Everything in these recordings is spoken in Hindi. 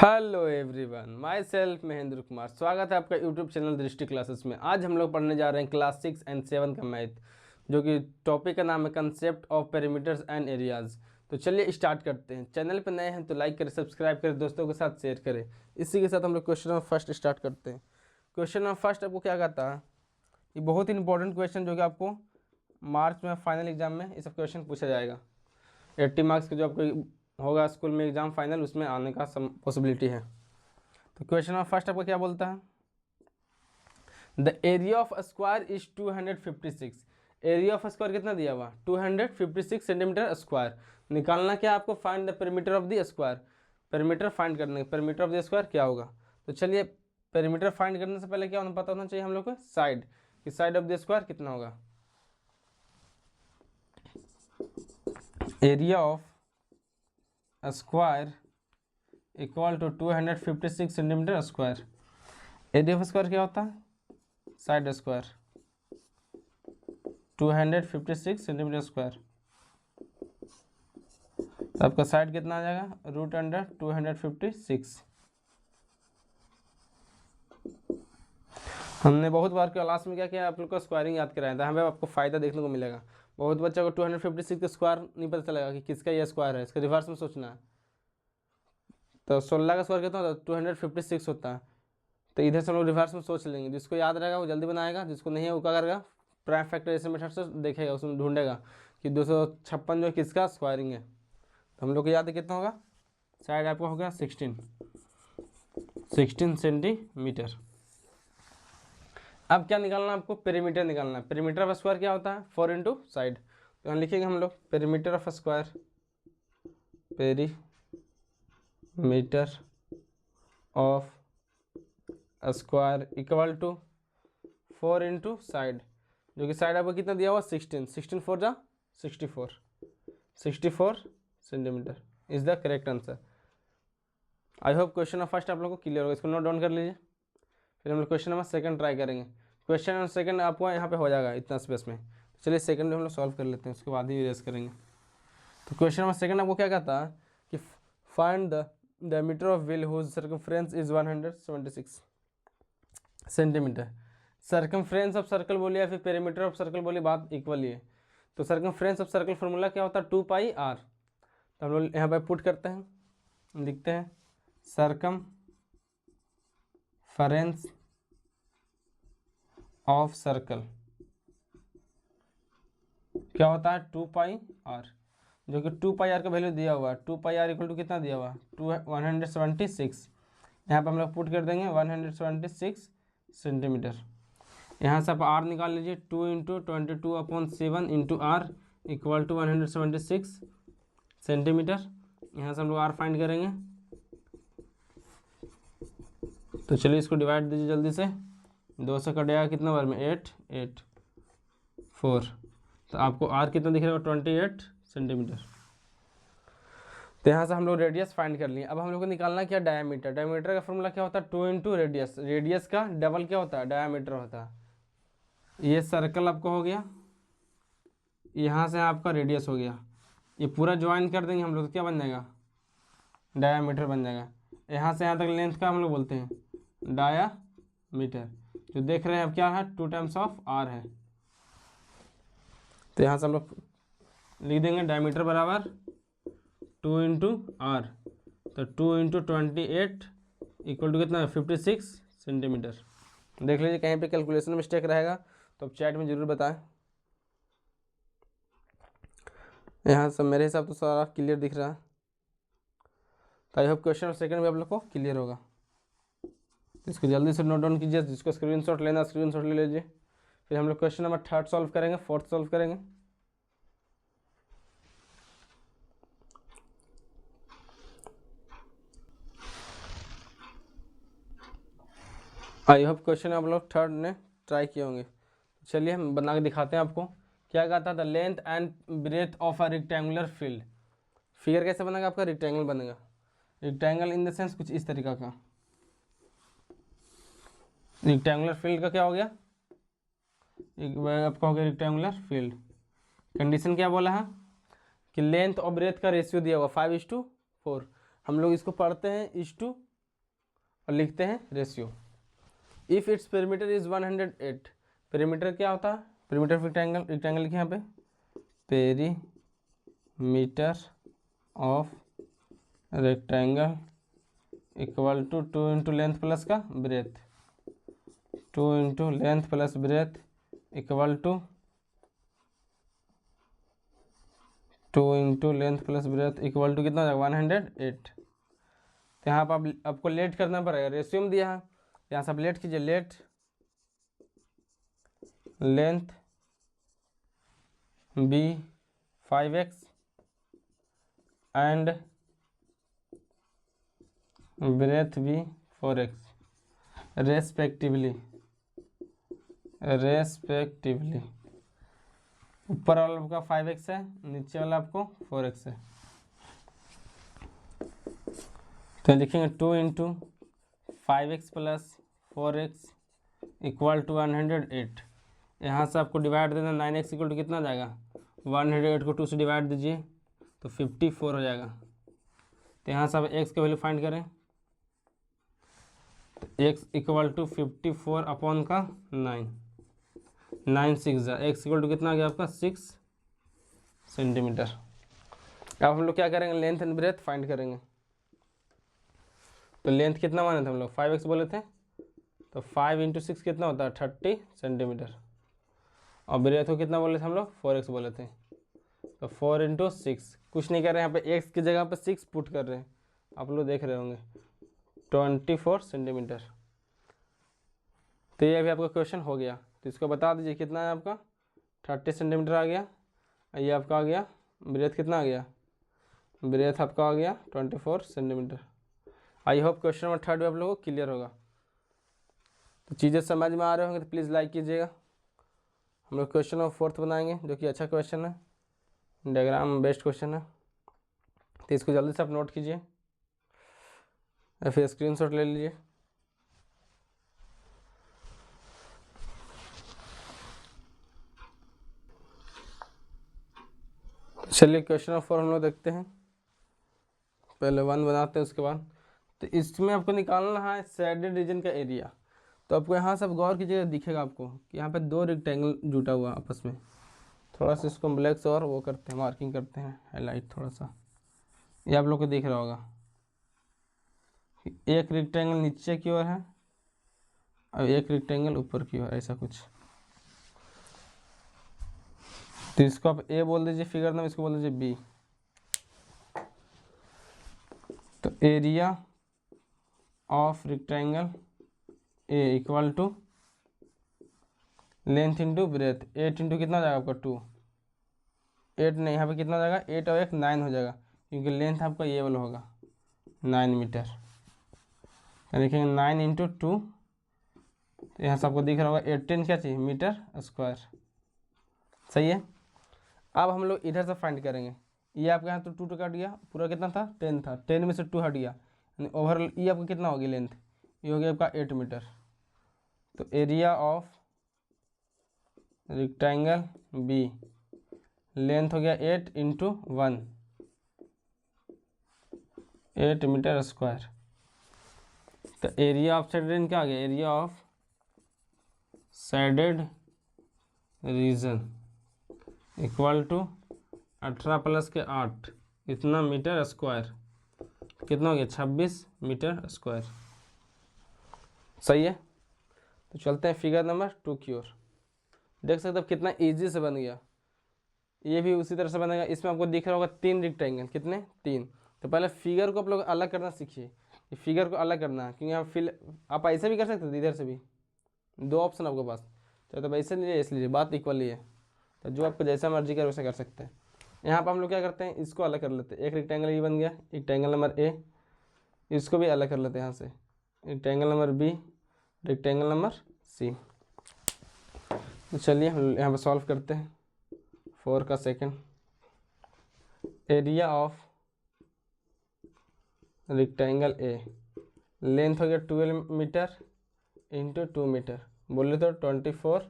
Hello everyone, my self Mahendra Kumar. स्वागत है आपका यूट्यूब चैनल दृष्टि क्लासेस में। आज हम लोग पढ़ने जा रहे हैं क्लास 6 एंड 7 का मैथ, जो कि टॉपिक का नाम है concept of perimeters and areas. तो चलिए स्टार्ट करते हैं। चैनल पर नए हैं तो लाइक करें, सब्सक्राइब करें, दोस्तों के साथ शेयर करें। इसी के साथ हम लोग क्वेश्चन नंबर फर्स्ट स्टार्ट करते हैं। क्वेश्चन नंबर फर्स्ट आपको क्या कहता है, ये बहुत ही इंपॉर्टेंट क्वेश्चन जो कि आपको मार्च में फाइनल एग्जाम में ये सब क्वेश्चन पूछा जाएगा। 80 मार्क्स का जो आपको होगा स्कूल में एग्जाम फाइनल, उसमें आने का पॉसिबिलिटी है। तो क्वेश्चन नंबर फर्स्ट आपको क्या बोलता है, the area of square is 256। Area of square कितना दिया हुआ, 256 सेंटीमीटर स्क्वायर। निकालना क्या आपको, find the perimeter of the square. Perimeter find करने, पेरीमीटर ऑफ द स्क्वायर क्या होगा। तो चलिए, पेरीमीटर फाइंड करने से पहले क्या होना पता होना चाहिए हम लोग को, साइड कि साइड ऑफ द स्क्वायर कितना होगा। Area of square equal to 256 centimetre square. Area of square क्या होता है, साइड स्क्वायर 256 सेंटीमीटर स्क्वायर। तो आपका साइड कितना आ जाएगा, रूट अंडर 256। हमने बहुत बार क्लास में क्या किया, आप लोग को स्क्वायरिंग याद कराया था। हमें आपको फायदा देखने को मिलेगा। बहुत बच्चों को 256 का स्क्वायर नहीं पता चलेगा कि किसका ये स्क्वायर है, इसका रिवर्स में सोचना है। तो 16 का स्क्वायर कितना होता है, 256 होता है। तो इधर से हम लोग रिवर्स में सोच लेंगे। जिसको याद रहेगा वो जल्दी बनाएगा, जिसको नहीं है वो क्या करेगा, प्राइम फैक्टराइजेशन मेथड से देखेगा, उसमें ढूंढेगा कि 256 जो किसका स्क्वायरिंग है। तो हम लोग को याद है कितना होगा, साइड आपका हो गया 16 सेंटीमीटर। अब क्या निकालना है आपको, पेरीमीटर निकालना है। पेरीमीटर ऑफ स्क्वायर क्या होता है, 4 इंटू साइड। तो यहाँ लिखेंगे हम लोग perimeter of square, perimeter of square equal to 4 into side, जो कि साइड आपको कितना दिया हुआ, 16 4 जा 64 centimetre is the correct answer. I hope question number first आप लोगों को क्लियर होगा। इसको नोट डाउन कर लीजिए। फिर हम लोग क्वेश्चन नंबर सेकंड ट्राई करेंगे। क्वेश्चन नंबर सेकंड आपको यहाँ पे हो जाएगा इतना स्पेस में। चलिए सेकंड हम लोग सॉल्व कर लेते हैं, उसके बाद ही रेस करेंगे। तो क्वेश्चन नंबर सेकंड आपको क्या कहता है कि find the diameter of wheel whose circumference is 176 centimetre. Circumference of circle बोलिए या फिर पेरीमीटर ऑफ सर्कल बोलिए, बात इक्वल ही है। तो सर्कमफ्रेंस ऑफ सर्कल फॉर्मूला क्या होता है, 2πr। तो हम लोग यहाँ पे पुट करते हैं, लिखते हैं सर्कमफरेंस ऑफ सर्कल क्या होता है, 2πr, जो कि 2πr का वैल्यू दिया हुआ है। 2πr इक्वल टू कितना दिया हुआ है, 176। यहाँ पे हम लोग पुट कर देंगे 176 सेंटीमीटर। यहाँ से आप r निकाल लीजिए, 2 into 22/7 into r equal to 176 centimetre. यहाँ से हम लोग r फाइंड करेंगे। तो चलिए इसको डिवाइड दीजिए जल्दी से, 2 से कटेगा कितना बार में, 8 8 4। तो आपको r कितना दिख रहा है, 28 सेंटीमीटर। तो यहाँ से हम लोग रेडियस फाइंड कर लिए। अब हम लोग को निकालना क्या, डायमीटर। डायमीटर का फॉर्मूला क्या होता है, 2 इंटू रेडियस। रेडियस का डबल क्या होता है, डायमीटर होता है। ये सर्कल आपका हो गया, यहाँ से आपका रेडियस हो गया। ये पूरा ज्वाइन कर देंगे हम लोग तो क्या बन जाएगा, डायामीटर बन जाएगा। यहाँ से यहाँ तक लेंथ का हम लोग बोलते हैं डायामीटर। जो देख रहे हैं अब क्या है, 2 टाइम्स ऑफ r है। तो यहाँ से हम लोग लिख देंगे डायमीटर बराबर 2 इंटू r। तो 2 इंटू 28 इक्वल टू कितना है, 56 सेंटीमीटर। देख लीजिए कहीं पे कैलकुलेशन मिस्टेक रहेगा तो आप चैट में ज़रूर बताएं। यहाँ से मेरे हिसाब तो सारा क्लियर दिख रहा है। तो आई होप क्वेश्चन सेकंड में आप लोग को क्लियर होगा। इसको जल्दी से नोट डाउन कीजिए, जिसको स्क्रीनशॉट लेना स्क्रीनशॉट ले लीजिए। फिर हम लोग क्वेश्चन नंबर थर्ड सॉल्व करेंगे, फोर्थ सॉल्व करेंगे। आई होप क्वेश्चन आप लोग थर्ड ने ट्राई किए होंगे। चलिए हम बना के दिखाते हैं आपको। क्या कहता था, length and breadth of a rectangular field. Figure कैसे बनेगा आपका, रेक्टेंगल बनेगा। रेक्टेंगल इन द सेंस कुछ इस तरीका का। रेक्टेंगुलर फील्ड का क्या हो गया, आपका हो गया रेक्टेंगुलर फील्ड। कंडीशन क्या बोला है कि लेंथ और ब्रेथ का रेशियो दिया हुआ 5:4। हम लोग इसको पढ़ते हैं 1:2 और लिखते हैं ratio. If its perimeter is 108, perimeter क्या होता है, पेरीमीटर ऑफ रेक्टेंगल, रेक्टेंगल लिखे यहाँ पे, perimeter of rectangle equal to 2 into length plus का breadth, 2 into length plus breadth equal to 2 into length plus breadth equal to कितना हो जाएगा 108। तो यहाँ पर आपको लेट करना पड़ेगा, रेशियो में दिया है, यहाँ से आप लेट कीजिए, let length be 5x and breadth भी 4x रेस्पेक्टिवली, ऊपर वाला आपका 5x है, नीचे वाला आपको 4x है। तो लिखेंगे 2 into 5x plus 4x equal to 108। यहाँ से आपको डिवाइड देना, 9x इक्वल टू कितना आ जाएगा, 108 को 2 से डिवाइड दीजिए तो 54 हो जाएगा। तो यहाँ से आप x का वैल्यू फाइंड करें, तो x इक्वल टू 54 अपॉन का 9, 9 6 x इक्वल टू कितना आ गया आपका 6 सेंटीमीटर। अब हम लोग क्या करेंगे, लेंथ एंड ब्रेथ फाइंड करेंगे। तो लेंथ कितना माने थे हम लोग, 5x बोले थे, तो 5 इंटू 6 कितना होता है 30 सेंटीमीटर, और ब्रेथ को कितना बोले थे हम लोग 4x बोले थे, तो 4 इंटू 6, कुछ नहीं कर रहे हैं यहाँ पे, x की जगह पे 6 पुट कर रहे हैं, आप लोग देख रहे होंगे, 24 सेंटीमीटर। तो ये अभी आपका क्वेश्चन हो गया, तो इसको बता दीजिए कितना है आपका, 30 सेंटीमीटर आ गया, ये आपका आ गया ब्रेथ, कितना आ गया ब्रेथ आपका आ गया 24 सेंटीमीटर। आई होप क्वेश्चन नंबर 3 आप लोगों को क्लियर होगा। तो चीज़ें समझ में आ रहे होंगे तो प्लीज़ लाइक कीजिएगा। हम लोग क्वेश्चन नंबर 4 बनाएंगे, जो कि अच्छा क्वेश्चन है, डायग्राम बेस्ड क्वेश्चन है, तो इसको जल्दी से आप नोट कीजिए या फिर स्क्रीनशॉट ले लीजिए। चलिए क्वेश्चन नंबर 4 हम लोग देखते हैं, पहले 1 बनाते हैं उसके बाद। तो इसमें आपको निकालना है शेडेड रीजन का एरिया। तो आपको यहाँ से आप गौर कीजिएगा, दिखेगा आपको कि यहाँ पे 2 रेक्टेंगल जुटा हुआ आपस में, थोड़ा सा इसको ब्लैक से और वो करते हैं, मार्किंग करते हैं, हाईलाइट थोड़ा सा, ये आप लोग को दिख रहा होगा। एक रेक्टेंगल नीचे की ओर है और एक रेक्टेंगल ऊपर की ओर, ऐसा कुछ। तो इसको आप ए बोल दीजिए फिगर नाम, इसको बोल दीजिए बी। तो area of rectangle A equal to length into breadth, 8 into कितना हो जाएगा आपका 2, 8 नहीं, यहाँ पे कितना हो जाएगा 8 और 1 9 हो जाएगा, क्योंकि लेंथ आपका ये वाला होगा 9 मीटर। तो लिखेंगे 9 इंटू 2, तो यहाँ से आपको दिख रहा होगा 18 क्या चाहिए मीटर स्क्वायर, सही है। अब हम लोग इधर से फाइंड करेंगे, ये आपके यहाँ तो 2 कट गया, पूरा कितना था 10 था, 10 में से 2 हट गया, यानी ओवरऑल ये आपका कितना होगी लेंथ, ये हो गया आपका 8 मीटर। तो area of rectangle B, length हो गया 8 इंटू 1, 8 मीटर स्क्वायर। तो एरिया ऑफ शेडेड क्या आ गया, area of shaded region equal to 18 plus के 8, इतना मीटर स्क्वायर, कितना हो गया 26 मीटर स्क्वायर, सही है। तो चलते हैं फिगर नंबर 2 की ओर। देख सकते हो कितना इजी से बन गया, ये भी उसी तरह से बनेगा। इसमें आपको दिख रहा होगा 3 रेक्टेंगल, कितने 3। तो पहले फिगर को आप लोग अलग करना सीखिए, ये फिगर को अलग करना है, क्योंकि आप ऐसे भी कर सकते थे, इधर से भी 2 ऑप्शन आपके पास, तो वैसे लीजिए इसलिए बात इक्वली है, तो जो आपको जैसा मर्जी कर वैसा कर सकते हैं। यहाँ पर हम लोग क्या करते हैं, इसको अलग कर लेते हैं, एक रेक्टेंगल ये बन गया, रेक्टेंगल नंबर ए, इसको भी अलग कर लेते हैं यहाँ से, rectangle number B, rectangle number C. तो चलिए हम यहाँ पर सॉल्व करते हैं 4 का second. Area of rectangle A, length हो गया 12 मीटर इंटू 2 मीटर, बोले तो 24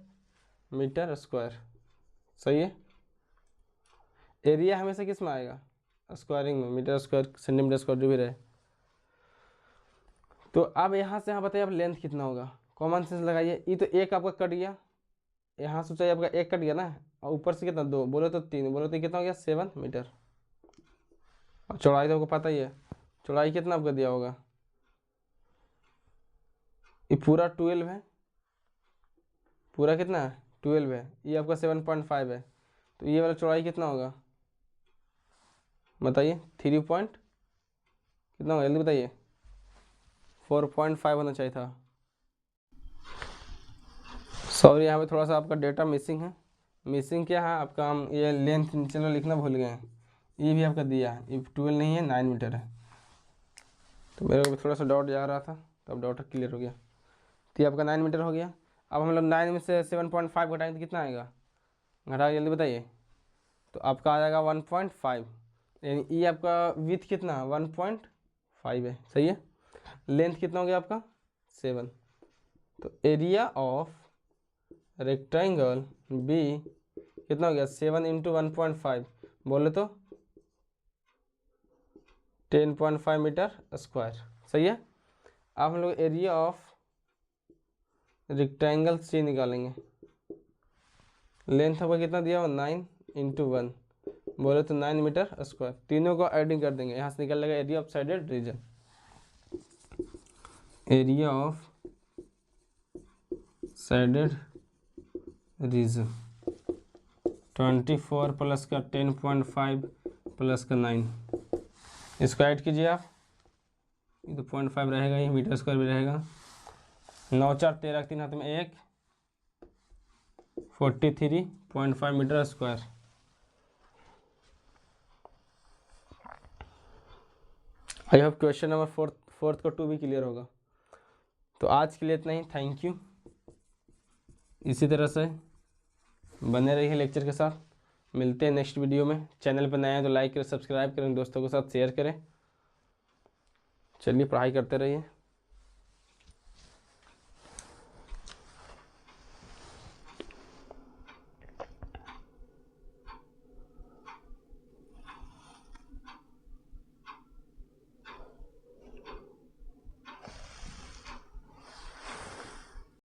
मीटर स्क्वायर, सही है। एरिया हमेशा किस में आएगा, स्क्वायरिंग में, मीटर स्क्वायर सेंटीमीटर स्क्वायर जो भी रहे। तो अब यहाँ से यहाँ बताइए अब लेंथ कितना होगा, कॉमन सेंस लगाइए। ये तो एक आपका कट गया, यहाँ से ऊंचाई आपका एक कट गया ना, और ऊपर से कितना 2, बोले तो 3, बोले तो कितना हो गया 7 मीटर। और चौड़ाई तो आपको पता ही है, चौड़ाई कितना आपका दिया होगा, ये पूरा 12 है, पूरा कितना है 12 है, ये आपका 7.5 है, तो ये वाला चौड़ाई कितना होगा बताइए, 3 पॉइंट कितना होगा जल्दी बताइए, 4.5 होना चाहिए था। सॉरी यहाँ पे थोड़ा सा आपका डेटा मिसिंग है। मिसिंग क्या है आपका, हम ये लेंथ चलो लिखना भूल गए हैं, ये भी आपका दिया है, ये 12 नहीं है 9 मीटर है, तो मेरे को थोड़ा सा डाउट जा रहा था, तो अब डाउट क्लियर हो गया। तो ये आपका 9 मीटर हो गया। अब हम लोग 9 में से 7.5 घटाएंगे तो कितना आएगा, घटा जल्दी बताइए, तो आपका आ जाएगा 1.5, यानी ये आपका विथ कितना 1.5 है, सही है। लेंथ कितना हो गया आपका 7, तो एरिया ऑफ रेक्टेंगल बी कितना हो गया 7 इंटू 1.5, बोले तो 10.5 मीटर स्क्वायर, सही है। अब हम लोग एरिया ऑफ रेक्टेंगल सी निकालेंगे, लेंथ आपका कितना दिया हुआ 9 इंटू 1, बोले तो 9 मीटर स्क्वायर, तीनों को एडिंग कर देंगे, यहाँ से निकल लेगा area of shaded region, area of shaded region 24 plus का 10.5 प्लस का 9, इसको ऐड कीजिए आप, ये तो 0.5 रहेगा, ये मीटर स्क्वायर भी रहेगा, 9 4 13 3 हाथ में 1, 43.5 metre square. I hope question number fourth को 2 भी क्लियर होगा। तो आज के लिए इतना ही, थैंक यू। इसी तरह से बने रहिए लेक्चर के साथ, मिलते हैं नेक्स्ट वीडियो में। चैनल पर नए हैं तो लाइक करें, सब्सक्राइब करें, दोस्तों के साथ शेयर करें। चलिए पढ़ाई करते रहिए।